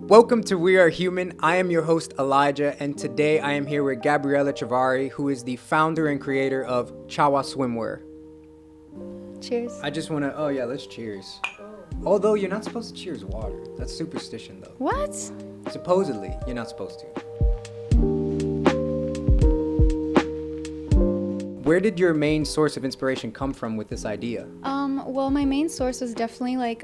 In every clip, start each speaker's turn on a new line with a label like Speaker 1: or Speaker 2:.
Speaker 1: Welcome to We Are Human. I am your host, Elijah, and today I am here with Gabriela Chavarry, who is the founder and creator of Chawa Swimwear.
Speaker 2: Cheers.
Speaker 1: I just want to, let's cheers. Although you're not supposed to cheers water. That's superstition, though.
Speaker 2: What?
Speaker 1: Supposedly, you're not supposed to. Where did your main source of inspiration come from with this idea?
Speaker 2: Well, my main source was definitely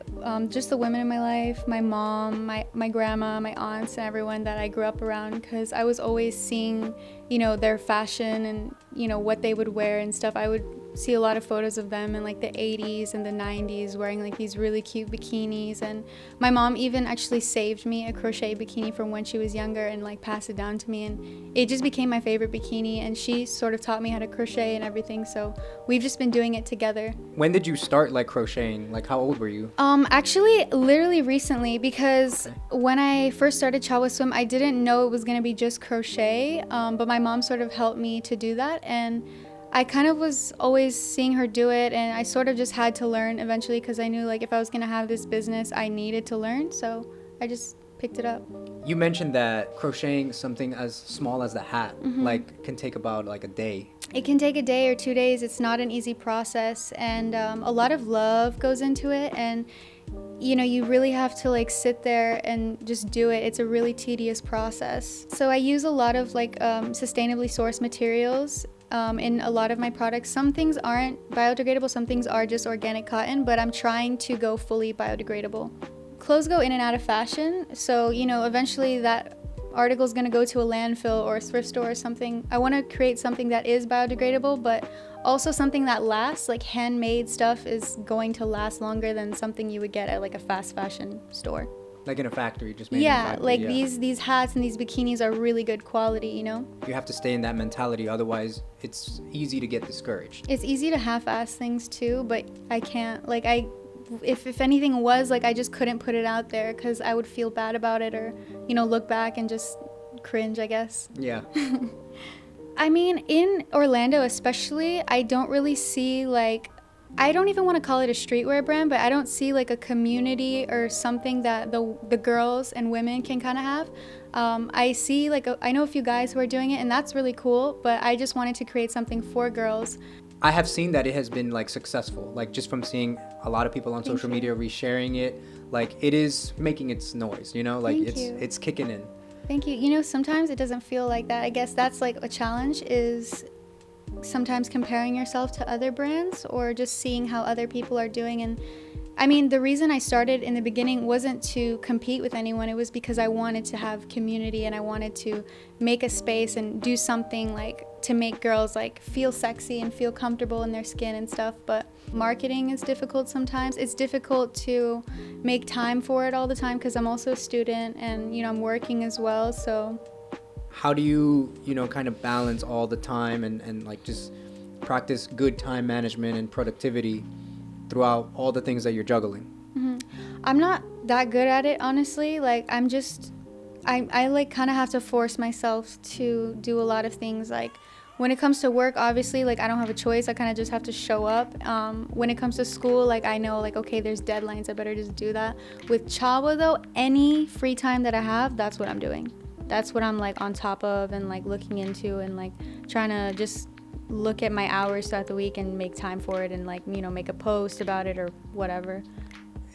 Speaker 2: just the women in my life, my mom, my grandma, my aunts, and everyone that I grew up around, because I was always seeing, their fashion and, what they would wear and stuff. I would see a lot of photos of them in like the 80s and the 90s wearing like these really cute bikinis, and my mom even actually saved me a crochet bikini from when she was younger and like passed it down to me, and it just became my favorite bikini, and she sort of taught me how to crochet and everything, so we've just been doing it together.
Speaker 1: When did you start like crocheting? Like how old were you?
Speaker 2: Actually literally recently, because when I first started Chawa Swim, I didn't know it was going to be just crochet, but my mom sort of helped me to do that, and I kind of was always seeing her do it, and I sort of just had to learn eventually, because I knew like if I was going to have this business, I needed to learn, so I just picked it up.
Speaker 1: You mentioned that crocheting something as small as the hat, like can take about like a day.
Speaker 2: It can take a day or 2 days. It's not an easy process, and a lot of love goes into it, and you really have to like sit there and just do it. It's a really tedious process. So I use a lot of like sustainably sourced materials in a lot of my products. Some things aren't biodegradable, some things are just organic cotton, but I'm trying to go fully biodegradable. Clothes go in and out of fashion, so eventually that article is going to go to a landfill or a thrift store or something. I want to create something that is biodegradable, but also something that lasts. Like handmade stuff is going to last longer than something you would get at like a fast fashion store.
Speaker 1: Like in a factory, just made in a factory.
Speaker 2: Like these hats and these bikinis are really good quality,
Speaker 1: You have to stay in that mentality, otherwise it's easy to get discouraged.
Speaker 2: It's easy to half-ass things too, but I can't, like if anything was, like I just couldn't put it out there because I would feel bad about it, or, look back and just cringe, I guess.
Speaker 1: Yeah.
Speaker 2: I mean, in Orlando especially, I don't really see I don't even want to call it a streetwear brand, but I don't see like a community or something that the girls and women can kind of have. I see I know a few guys who are doing it, and that's really cool, but I just wanted to create something for girls.
Speaker 1: I have seen that it has been like successful, like just from seeing a lot of people on social media resharing it, like it is making its noise, like it's kicking in.
Speaker 2: Thank you. Sometimes it doesn't feel like that. I guess that's like a challenge, is sometimes comparing yourself to other brands or just seeing how other people are doing. And I mean, the reason I started in the beginning wasn't to compete with anyone. It was because I wanted to have community, and I wanted to make a space and do something like to make girls like feel sexy and feel comfortable in their skin and stuff. But marketing is difficult sometimes. It's difficult to make time for it all the time, because I'm also a student and I'm working as well. So
Speaker 1: how do you kind of balance all the time and like just practice good time management and productivity throughout all the things that you're juggling?
Speaker 2: I'm not that good at it, honestly. Like I like kind of have to force myself to do a lot of things. Like when it comes to work, obviously, like I don't have a choice. I kind of just have to show up. When it comes to school, like I know like, okay, there's deadlines, I better just do that. With Chawa though, any free time that I have, that's what I'm doing. That's what I'm like on top of and like looking into, and like trying to just look at my hours throughout the week and make time for it, and like make a post about it or whatever.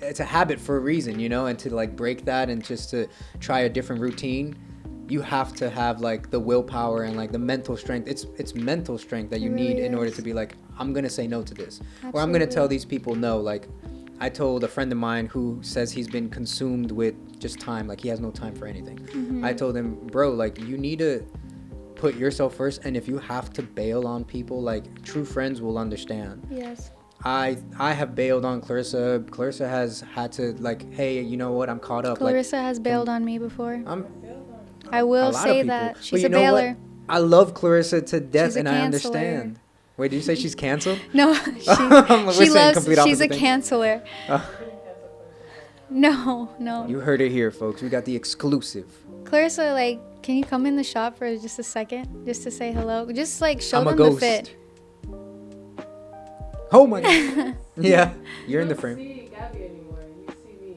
Speaker 1: It's a habit for a reason, and to like break that and just to try a different routine, you have to have like the willpower and like the mental strength. It's mental strength that you need in order to be like, I'm gonna say no to this. Absolutely. Or I'm gonna tell these people no. Like I told a friend of mine who says he's been consumed with just time, like he has no time for anything. I told him, bro, like you need to put yourself first, and if you have to bail on people, like true friends will understand.
Speaker 2: Yes.
Speaker 1: I have bailed on Clarissa. Clarissa has had to like, hey, you know what? I'm caught up.
Speaker 2: Clarissa has bailed on me before. I will say that. She's a bailer.
Speaker 1: I love Clarissa to death, and I
Speaker 2: canceller.
Speaker 1: understand. Wait, did you say she's canceled?
Speaker 2: No, she's a canceller. No.
Speaker 1: You heard it here, folks. We got the exclusive.
Speaker 2: Clarissa, like, can you come in the shop for just a second, just to say hello? Just like show
Speaker 1: I'm
Speaker 2: them
Speaker 1: a ghost.
Speaker 2: the fit.
Speaker 1: Oh my God. Yeah, you're in the frame.
Speaker 3: You don't see Gabby anymore. You see me.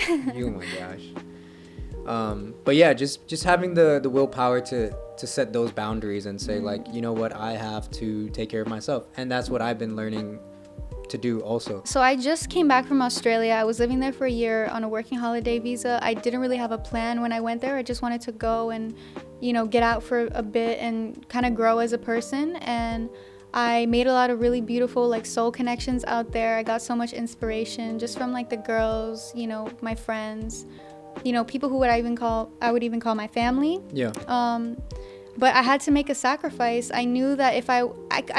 Speaker 1: Oh my gosh. But yeah, just having the willpower to set those boundaries and say like, you know what, I have to take care of myself, and that's what I've been learning to do also.
Speaker 2: So I just came back from Australia. I was living there for a year on a working holiday visa. I didn't really have a plan when I went there. I just wanted to go and, you know, get out for a bit and kind of grow as a person. And I made a lot of really beautiful like soul connections out there. I got so much inspiration just from like the girls, you know, my friends, you know, people who I would even call my family.
Speaker 1: Yeah.
Speaker 2: But I had to make a sacrifice. I knew that if I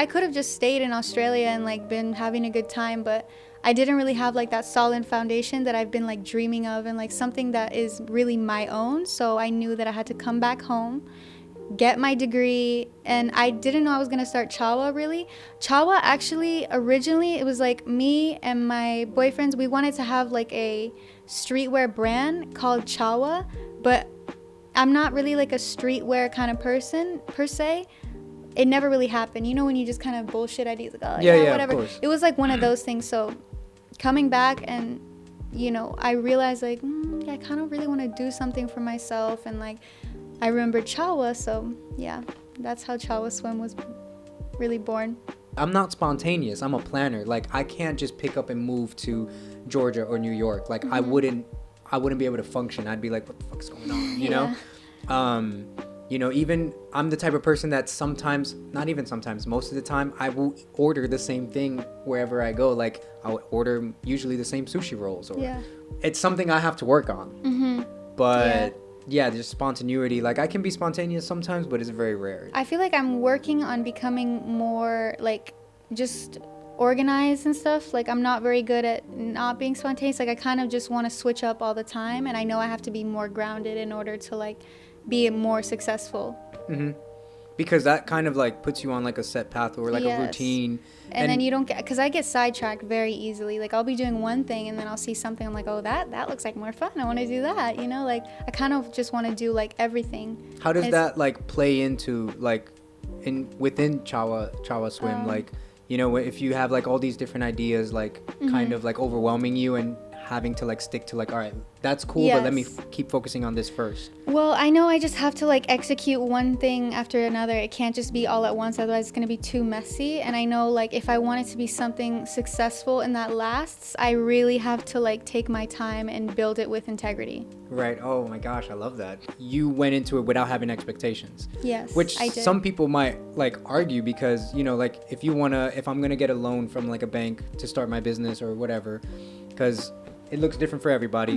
Speaker 2: could have just stayed in Australia and like been having a good time, but I didn't really have like that solid foundation that I've been like dreaming of and like something that is really my own. So I knew that I had to come back home, get my degree, and I didn't know I was gonna start Chawa really. Chawa actually originally it was like me and my boyfriends, we wanted to have like a streetwear brand called Chawa, but I'm not really like a streetwear kind of person per se. It never really happened. You know when you just kind of bullshit ideas like, oh yeah, whatever.
Speaker 1: Of course.
Speaker 2: It was like one of those things. So coming back and, you know, I realized like, I kind of really want to do something for myself. And like, I remember Chawa. So yeah, that's how Chawa Swim was really born.
Speaker 1: I'm not spontaneous. I'm a planner. Like I can't just pick up and move to Georgia or New York. Like I wouldn't be able to function. I'd be like, what the fuck's going on? You know? You know, even I'm the type of person that sometimes, not even sometimes, most of the time, I will order the same thing wherever I go. Like I'll order usually the same sushi rolls, or it's something I have to work on. But yeah, just spontaneity. Like I can be spontaneous sometimes, but it's very rare.
Speaker 2: I feel like I'm working on becoming more like just organized and stuff. Like I'm not very good at not being spontaneous. Like I kind of just want to switch up all the time, and I know I have to be more grounded in order to like be more successful.
Speaker 1: Because that kind of like puts you on like a set path or like a routine,
Speaker 2: and then you don't get, because I get sidetracked very easily. Like I'll be doing one thing and then I'll see something, I'm like, oh, that looks like more fun, I want to do that, you know. Like I kind of just want to do like everything.
Speaker 1: How does that like play into like within Chawa Swim? Like, you know, if you have like all these different ideas like kind of like overwhelming you and having to like stick to like, all right, that's cool, but let me keep focusing on this first.
Speaker 2: Well, I know I just have to like execute one thing after another. It can't just be all at once, otherwise it's going to be too messy. And I know like if I want it to be something successful and that lasts, I really have to like take my time and build it with integrity.
Speaker 1: Right. Oh my gosh, I love that. You went into it without having expectations.
Speaker 2: Yes,
Speaker 1: which
Speaker 2: I did.
Speaker 1: Some people might like argue, because, you know, like if I'm going to get a loan from like a bank to start my business or whatever, because it looks different for everybody.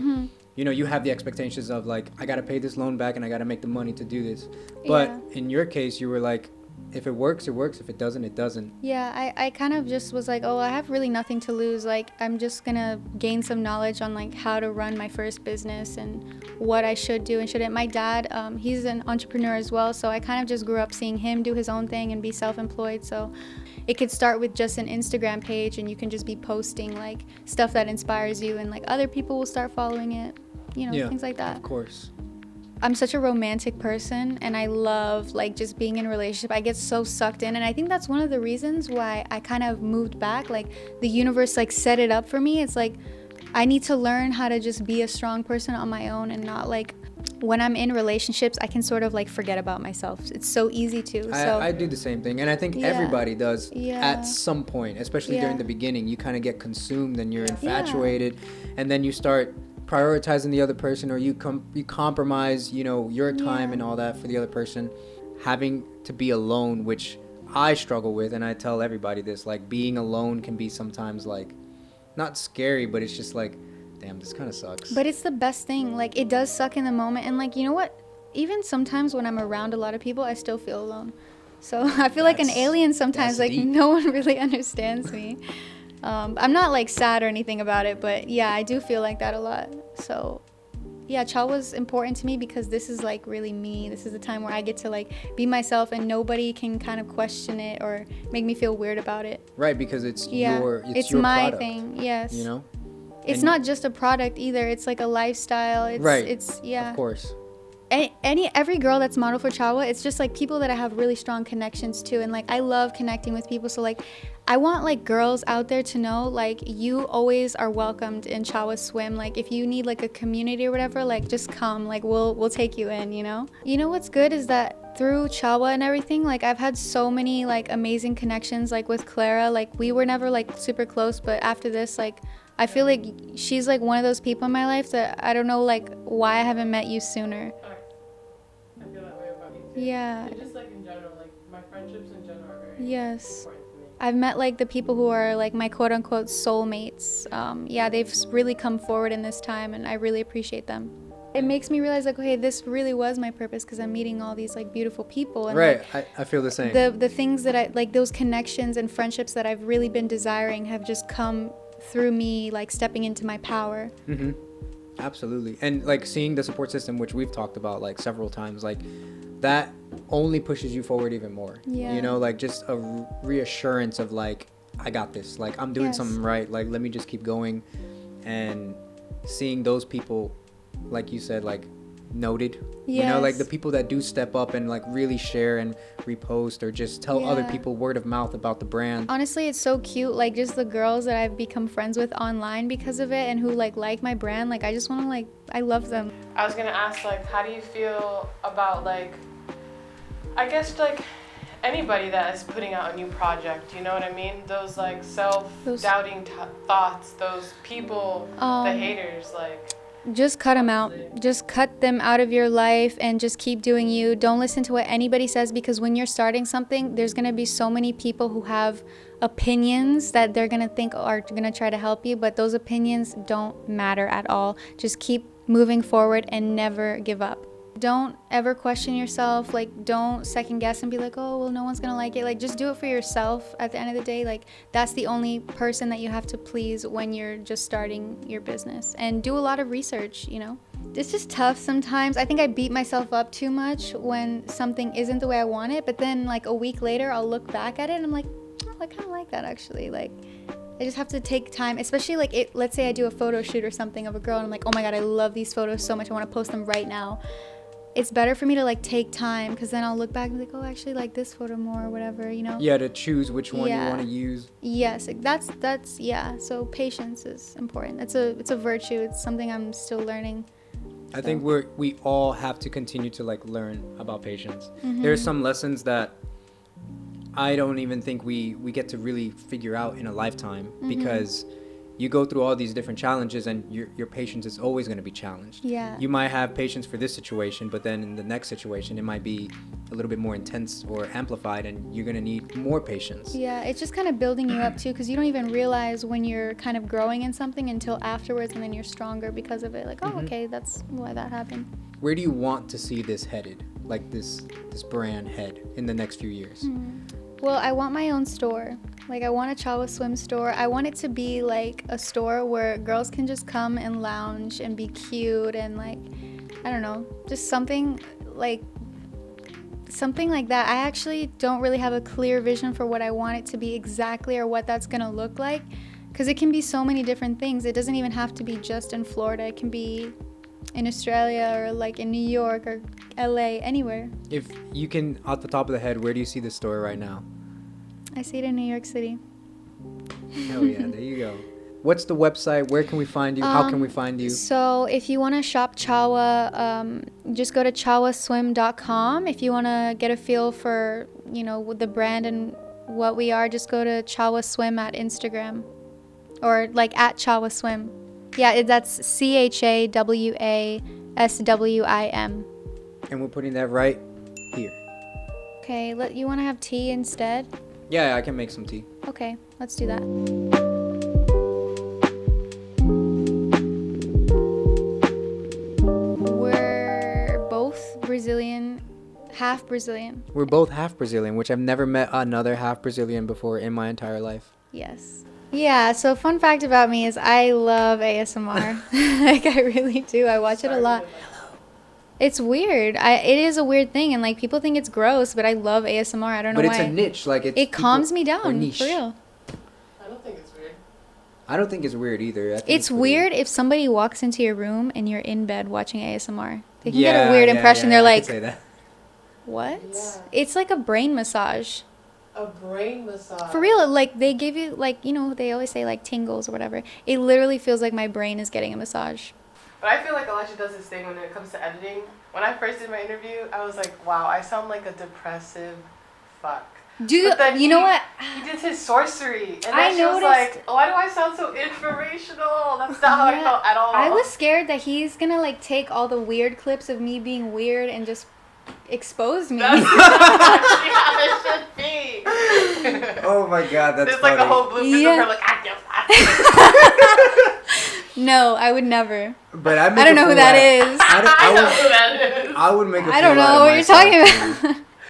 Speaker 1: You know, you have the expectations of like, I got to pay this loan back and I got to make the money to do this. But in your case, you were like, if it works, it works. If it doesn't, it doesn't.
Speaker 2: Yeah, I kind of just was like, oh, I have really nothing to lose. Like, I'm just going to gain some knowledge on like how to run my first business and what I should do and shouldn't. My dad, he's an entrepreneur as well. So I kind of just grew up seeing him do his own thing and be self-employed. So it could start with just an Instagram page, and you can just be posting like stuff that inspires you, and like other people will start following it, you know, things like that.
Speaker 1: Of course.
Speaker 2: I'm such a romantic person, and I love like just being in a relationship. I get so sucked in, and I think that's one of the reasons why I kind of moved back. Like the universe like set it up for me. It's like I need to learn how to just be a strong person on my own, and not like when I'm in relationships, I can sort of like forget about myself. It's so easy to. So
Speaker 1: I do the same thing, and I think everybody does at some point, especially during the beginning. You kind of get consumed and you're infatuated, and then you start prioritizing the other person, or you compromise, you know, your time and all that for the other person. Having to be alone, which I struggle with, and I tell everybody this, like being alone can be sometimes like not scary, but it's just like, damn, this kind of sucks.
Speaker 2: But it's the best thing. Like it does suck in the moment, and like, you know what, even sometimes when I'm around a lot of people, I still feel alone. So I feel like an alien sometimes. Like deep. No one really understands me. I'm not like sad or anything about it, but yeah, I do feel like that a lot. So yeah, Chawa was important to me because this is like really me. This is the time where I get to like be myself, and nobody can kind of question it or make me feel weird about it.
Speaker 1: Right, because it's your
Speaker 2: my
Speaker 1: product,
Speaker 2: thing. Yes.
Speaker 1: You know?
Speaker 2: It's not just a product either. It's like a lifestyle. It's yeah.
Speaker 1: Of course.
Speaker 2: every girl that's modeled for Chawa, it's just like people that I have really strong connections to, and like I love connecting with people. So like I want like girls out there to know like you always are welcomed in Chawa Swim. Like if you need like a community or whatever, like just come, like we'll take you in, you know. You know what's good is that through Chawa and everything, like I've had so many like amazing connections, like with Clara. Like we were never like super close, but after this, like I feel like she's like one of those people in my life that I don't know like why I haven't met you sooner.
Speaker 3: I feel that way about you too.
Speaker 2: Yeah.
Speaker 3: And just like in general, like my friendships in general are very
Speaker 2: Yes.
Speaker 3: important to me.
Speaker 2: I've met like the people who are like my quote unquote soulmates. Yeah, they've really come forward in this time, and I really appreciate them. It makes me realize like, okay, this really was my purpose, because I'm meeting all these like beautiful people. And
Speaker 1: Right.
Speaker 2: like,
Speaker 1: I feel the same.
Speaker 2: the things that I like, those connections and friendships that I've really been desiring have just come through me like stepping into my power.
Speaker 1: Mm-hmm. Absolutely. And like seeing the support system, which we've talked about like several times, like that only pushes you forward even more.
Speaker 2: Yeah.
Speaker 1: You know, like just a reassurance of like, I got this, like I'm doing
Speaker 2: Yes.
Speaker 1: something right, like let me just keep going. And seeing those people, like you said, like noted, you know, like the
Speaker 2: Yes.
Speaker 1: people that do step up and like really share and repost or just tell other
Speaker 2: Yeah.
Speaker 1: people word of mouth about the brand.
Speaker 2: Honestly, it's so cute, like just the girls that I've become friends with online because of it, and who like my brand. Like I just want to like, I love them.
Speaker 3: I was gonna ask, like, how do you feel about, like, I guess, like, anybody that is putting out a new project, you know what I mean? Those, like, self-doubting thoughts, those people, the haters, like...
Speaker 2: Just cut them out. Just cut them out of your life and just keep doing you. Don't listen to what anybody says, because when you're starting something, there's going to be so many people who have opinions that they're going to think are going to try to help you, but those opinions don't matter at all. Just keep moving forward and never give up. Don't ever question yourself. Like, don't second guess and be like, oh, well, no one's gonna like it. Like, just do it for yourself at the end of the day. Like, that's the only person that you have to please when you're just starting your business. And do a lot of research, you know. It's just tough sometimes. I think I beat myself up too much when something isn't the way I want it. But then, like, a week later, I'll look back at it and I'm like, oh, I kind of like that, actually. Like, I just have to take time, especially like let's say I do a photo shoot or something of a girl and I'm like, oh my God, I love these photos so much. I want to post them right now. It's better for me to like take time, because then I'll look back and be like, oh, I actually like this photo more or whatever, you know?
Speaker 1: Yeah, to choose which one you
Speaker 2: Yeah.
Speaker 1: want to use.
Speaker 2: Yes, that's yeah. So patience is important. It's a virtue. It's something I'm still learning.
Speaker 1: I think we all have to continue to like learn about patience.
Speaker 2: Mm-hmm.
Speaker 1: There's some lessons that I don't even think we get to really figure out in a lifetime, because you go through all these different challenges and your patience is always going to be challenged.
Speaker 2: Yeah.
Speaker 1: You might have patience for this situation, but then in the next situation it might be a little bit more intense or amplified, and you're going to need more patience.
Speaker 2: Yeah, it's just kind of building you up too, because you don't even realize when you're kind of growing in something until afterwards, and then you're stronger because of it. Like, oh, okay, that's why that happened.
Speaker 1: Where do you want to see this headed, like this brand head in the next few years?
Speaker 2: Well, I want my own store. Like, I want a Chawa Swim store. I want it to be like a store where girls can just come and lounge and be cute and like, I don't know, just something like that. I actually don't really have a clear vision for what I want it to be exactly, or what that's gonna look like, because it can be so many different things. It doesn't even have to be just in Florida. It can be in Australia or like in New York or LA, anywhere.
Speaker 1: If you can, off the top of the head, where do you see the store right now?
Speaker 2: I see it in New York City.
Speaker 1: Hell yeah, there you go. What's the website? Where can we find you? How can we find you?
Speaker 2: So if you want to shop Chawa, just go to chawaswim.com. If you want to get a feel for, you know, the brand and what we are, just go to Chawa Swim at Instagram, or like at Chawa Swim. Yeah, that's CHAWASWIM.
Speaker 1: And we're putting that right here.
Speaker 2: Okay, you want to have tea instead?
Speaker 1: Yeah, I can make some tea.
Speaker 2: Okay, let's do that. We're both Brazilian, half Brazilian.
Speaker 1: We're both half Brazilian, which I've never met another half Brazilian before in my entire life.
Speaker 2: Yes. Yeah, so fun fact about me is I love ASMR. Like, I really do. I watch it a lot. It's weird. It is a weird thing, and like people think it's gross, but I love ASMR. I don't know why.
Speaker 1: But it's a niche, like
Speaker 2: It calms me down,
Speaker 1: niche.
Speaker 2: for real.
Speaker 3: I don't think it's weird.
Speaker 1: I don't think it's weird either. I think
Speaker 2: It's
Speaker 1: pretty...
Speaker 2: weird if somebody walks into your room and you're in bed watching ASMR. They can get a weird impression. They're like,
Speaker 1: say that.
Speaker 2: what?
Speaker 3: Yeah.
Speaker 2: It's like a brain massage.
Speaker 3: A brain massage.
Speaker 2: For real, like they give you like, you know, they always say like tingles or whatever. It literally feels like my brain is getting a massage.
Speaker 3: But I feel like Elisha does this thing when it comes to editing. When I first did my interview, I was like, wow, I sound like a depressive fuck.
Speaker 2: Dude, you know what?
Speaker 3: He did his sorcery. And
Speaker 2: I
Speaker 3: then she was
Speaker 2: noticed-
Speaker 3: like, why do I sound so informational? That's not how I felt at all.
Speaker 2: I was scared that he's gonna like take all the weird clips of me being weird and just expose me.
Speaker 3: That's exactly how it should be.
Speaker 1: Oh my god, that's
Speaker 3: There's
Speaker 1: funny.
Speaker 3: like a whole bloopers
Speaker 2: Yeah.
Speaker 3: of her like,
Speaker 2: No, I would never.
Speaker 1: But I
Speaker 2: don't know who that is.
Speaker 3: I know who that is.
Speaker 1: I would make a
Speaker 2: I don't
Speaker 1: fool out
Speaker 2: know
Speaker 1: of
Speaker 2: what you're
Speaker 1: myself,
Speaker 2: talking
Speaker 1: dude.
Speaker 2: about.